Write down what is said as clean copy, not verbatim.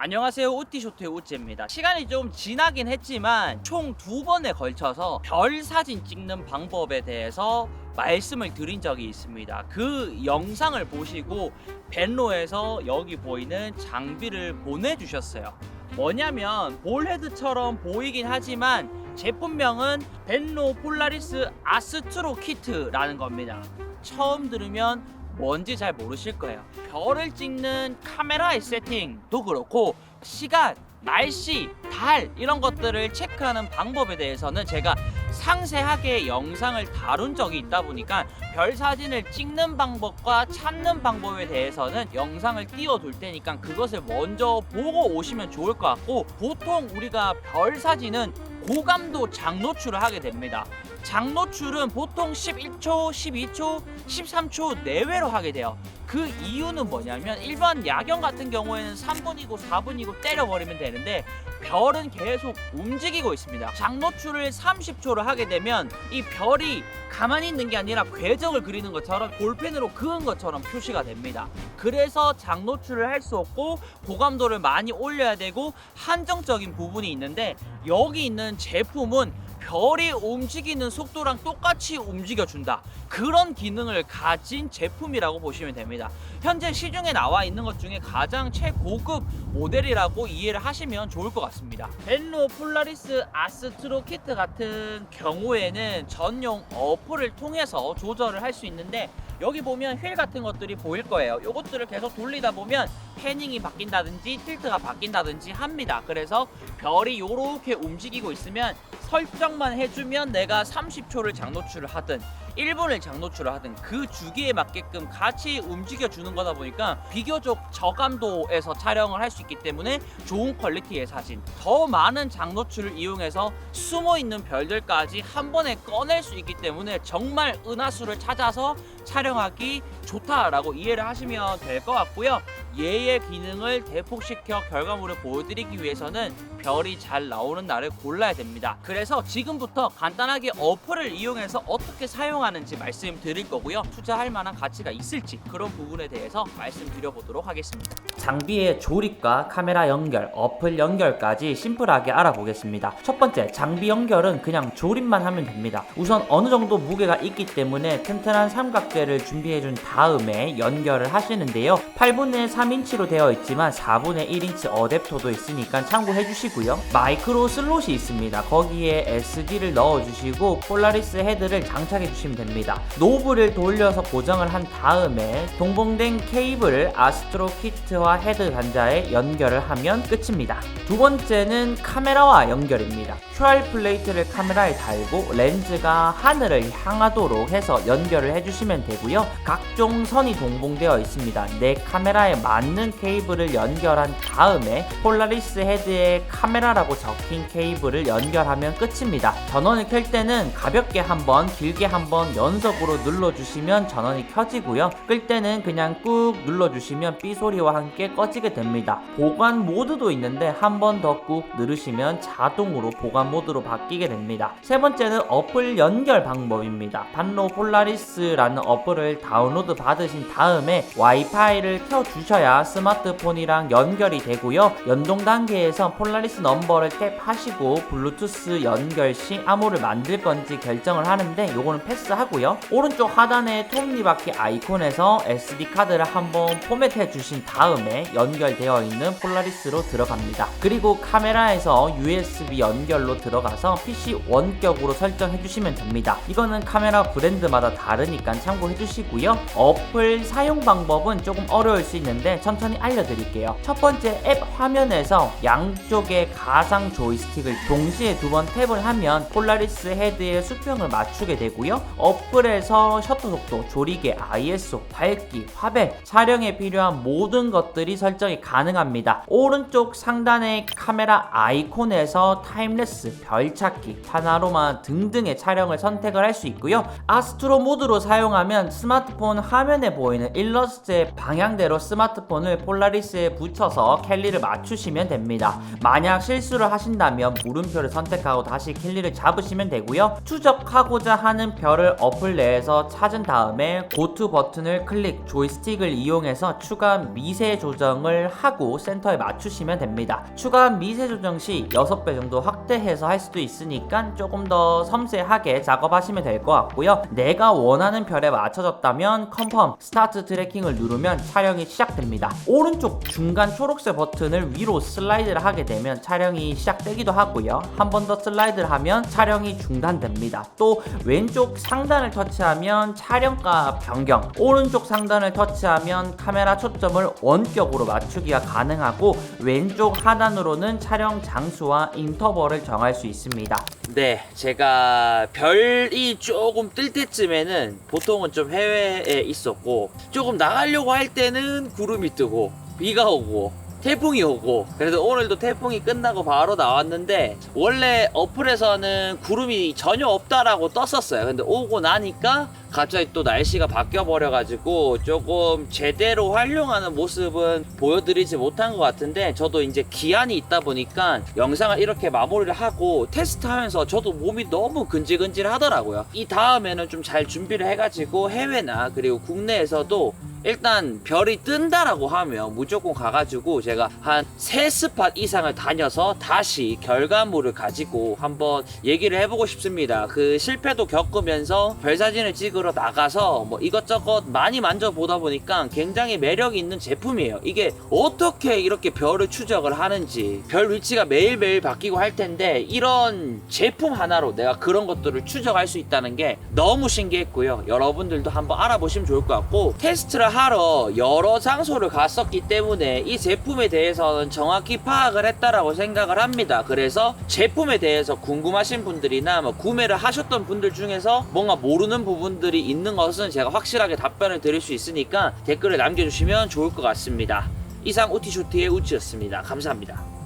안녕하세요, 우띠쇼트의 우찌입니다. 시간이 좀 지나긴 했지만 총 2번에 걸쳐서 별 사진 찍는 방법에 대해서 말씀을 드린 적이 있습니다. 그 영상을 보시고 벤로에서 여기 보이는 장비를 보내주셨어요. 뭐냐면 볼헤드처럼 보이긴 하지만 제품명은 벤로 폴라리스 아스트로 키트라는 겁니다. 처음 들으면 뭔지 잘 모르실 거예요. 별을 찍는 카메라의 세팅도 그렇고 시간, 날씨, 달 이런 것들을 체크하는 방법에 대해서는 제가 상세하게 영상을 다룬 적이 있다 보니까 별 사진을 찍는 방법과 찾는 방법에 대해서는 영상을 띄워둘 테니까 그것을 먼저 보고 오시면 좋을 것 같고, 보통 우리가 별 사진은 고감도 장노출을 하게 됩니다. 장노출은 보통 11초, 12초, 13초 내외로 하게 돼요. 그 이유는 뭐냐면 일반 야경 같은 경우에는 3분이고 4분이고 때려버리면 되는데 별은 계속 움직이고 있습니다. 장노출을 30초를 하게 되면 이 별이 가만히 있는 게 아니라 궤적을 그리는 것처럼 볼펜으로 그은 것처럼 표시가 됩니다. 그래서 장노출을 할 수 없고 고감도를 많이 올려야 되고 한정적인 부분이 있는데, 여기 있는 제품은 별이 움직이는 속도랑 똑같이 움직여준다, 그런 기능을 가진 제품이라고 보시면 됩니다. 현재 시중에 나와 있는 것 중에 가장 최고급 모델이라고 이해를 하시면 좋을 것 같습니다. 벤로 폴라리스 아스트로 키트 같은 경우에는 전용 어플을 통해서 조절을 할 수 있는데, 여기 보면 휠 같은 것들이 보일 거예요. 이것들을 계속 돌리다 보면 패닝이 바뀐다든지 틸트가 바뀐다든지 합니다. 그래서 별이 이렇게 움직이고 있으면 설정만 해주면 내가 30초를 장노출을 하든 1분을 장노출을 하든 그 주기에 맞게끔 같이 움직여주는 거다 보니까 비교적 저감도에서 촬영을 할 수 있기 때문에 좋은 퀄리티의 사진, 더 많은 장노출을 이용해서 숨어있는 별들까지 한 번에 꺼낼 수 있기 때문에 정말 은하수를 찾아서 촬영하기 좋다라고 이해를 하시면 될 것 같고요. 얘의 기능을 대폭시켜 결과물을 보여드리기 위해서는 별이 잘 나오는 날을 골라야 됩니다. 그래서 지금부터 간단하게 어플을 이용해서 어떻게 사용하는지 말씀드릴 거고요. 투자할 만한 가치가 있을지 그런 부분에 대해서 말씀드려보도록 하겠습니다. 장비의 조립과 카메라 연결, 어플 연결까지 심플하게 알아보겠습니다. 첫 번째, 장비 연결은 그냥 조립만 하면 됩니다. 우선 어느 정도 무게가 있기 때문에 튼튼한 삼각대를 준비해준 다음에 연결을 하시는데요. 8분의 3인치로 되어 있지만 4분의 1인치 어댑터도 있으니까 참고해 주시고요. 마이크로 슬롯이 있습니다. 거기에 SD를 넣어주시고 폴라리스 헤드를 장착해 주시면 됩니다. 노브를 돌려서 고정을 한 다음에 동봉된 케이블을 아스트로 키트와 헤드 단자에 연결을 하면 끝입니다. 두 번째는 카메라와 연결입니다. QR 플레이트를 카메라에 달고 렌즈가 하늘을 향하도록 해서 연결을 해주시면 되고요. 각종 선이 동봉되어 있습니다. 내 카메라에 맞는 케이블을 연결한 다음에 폴라리스 헤드에 카메라라고 적힌 케이블을 연결하면 끝입니다. 전원을 켤 때는 가볍게 한번 길게 한번 연속으로 눌러주시면 전원이 켜지고요. 끌 때는 그냥 꾹 눌러주시면 삐소리와 함께 꺼지게 됩니다. 보관 모드도 있는데 한 번 더 꾹 누르시면 자동으로 보관 모드로 바뀌게 됩니다. 세 번째는 어플 연결 방법입니다. 반로 폴라리스라는 어플을 다운로드 받으신 다음에 와이파이를 켜주셔야 스마트폰이랑 연결이 되고요. 연동 단계에서 폴라리스 넘버를 탭하시고 블루투스 연결 시 암호를 만들 건지 결정을 하는데 요거는 패스하고요. 오른쪽 하단의 톱니바퀴 아이콘에서 SD 카드를 한번 포맷해 주신 다음에 연결되어 있는 폴라리스로 들어갑니다. 그리고 카메라에서 USB 연결로 들어가서 PC 원격으로 설정해 주시면 됩니다. 이거는 카메라 브랜드마다 다르니까 참고해 주시고요. 어플 사용 방법은 조금 어려울 수 있는데 천천히 알려드릴게요. 첫 번째, 앱 화면에서 양쪽에 가상 조이스틱을 동시에 2번 탭을 하면 폴라리스 헤드의 수평을 맞추게 되고요. 어플에서 셔터 속도, 조리개, ISO, 밝기, 화백, 촬영에 필요한 모든 것들이 설정이 가능합니다. 오른쪽 상단의 카메라 아이콘에서 타임레스, 별찾기, 파나로마 등등의 촬영을 선택을 할 수 있고요. 아스트로 모드로 사용하면 스마트폰 화면에 보이는 일러스트의 방향대로 스마트폰 스마트폰을 폴라리스에 붙여서 캘리를 맞추시면 됩니다. 만약 실수를 하신다면 물음표를 선택하고 다시 캘리를 잡으시면 되고요. 추적하고자 하는 별을 어플 내에서 찾은 다음에 고투 버튼을 클릭, 조이스틱을 이용해서 추가 미세 조정을 하고 센터에 맞추시면 됩니다. 추가 미세 조정 시 6배 정도 확대해서 할 수도 있으니까 조금 더 섬세하게 작업하시면 될 것 같고요. 내가 원하는 별에 맞춰졌다면 컨펌, 스타트 트래킹을 누르면 촬영이 시작됩니다. 오른쪽 중간 초록색 버튼을 위로 슬라이드를 하게 되면 촬영이 시작되기도 하고요. 한 번 더 슬라이드를 하면 촬영이 중단됩니다. 또 왼쪽 상단을 터치하면 촬영가 변경, 오른쪽 상단을 터치하면 카메라 초점을 원격으로 맞추기가 가능하고 왼쪽 하단으로는 촬영 장소와 인터벌을 정할 수 있습니다. 네, 제가 별이 조금 뜰 때쯤에는 보통은 좀 해외에 있었고, 조금 나가려고 할 때는 구름이 뜨고 비가 오고 태풍이 오고, 그래도 오늘도 태풍이 끝나고 바로 나왔는데 원래 어플에서는 구름이 전혀 없다라고 떴었어요. 근데 오고 나니까 갑자기 또 날씨가 바뀌어 버려가지고 조금 제대로 활용하는 모습은 보여드리지 못한 것 같은데, 저도 이제 기한이 있다 보니까 영상을 이렇게 마무리를 하고 테스트하면서 저도 몸이 너무 근질근질 하더라고요. 이 다음에는 좀 잘 준비를 해가지고 해외나 그리고 국내에서도 일단 별이 뜬다라고 하면 무조건 가가지고 제가 한 3스팟 이상을 다녀서 다시 결과물을 가지고 한번 얘기를 해보고 싶습니다. 그 실패도 겪으면서 별 사진을 찍으러 나가서 뭐 이것저것 많이 만져보다 보니까 굉장히 매력이 있는 제품이에요. 이게 어떻게 이렇게 별을 추적을 하는지, 별 위치가 매일매일 바뀌고 할 텐데 이런 제품 하나로 내가 그런 것들을 추적할 수 있다는 게 너무 신기했고요. 여러분들도 한번 알아보시면 좋을 것 같고, 테스트를 하러 여러 장소를 갔었기 때문에 이 제품에 대해서는 정확히 파악을 했다라고 생각을 합니다. 그래서 제품에 대해서 궁금하신 분들이나 뭐 구매를 하셨던 분들 중에서 뭔가 모르는 부분들이 있는 것은 제가 확실하게 답변을 드릴 수 있으니까 댓글을 남겨주시면 좋을 것 같습니다. 이상 우티쇼티의 우치였습니다. 감사합니다.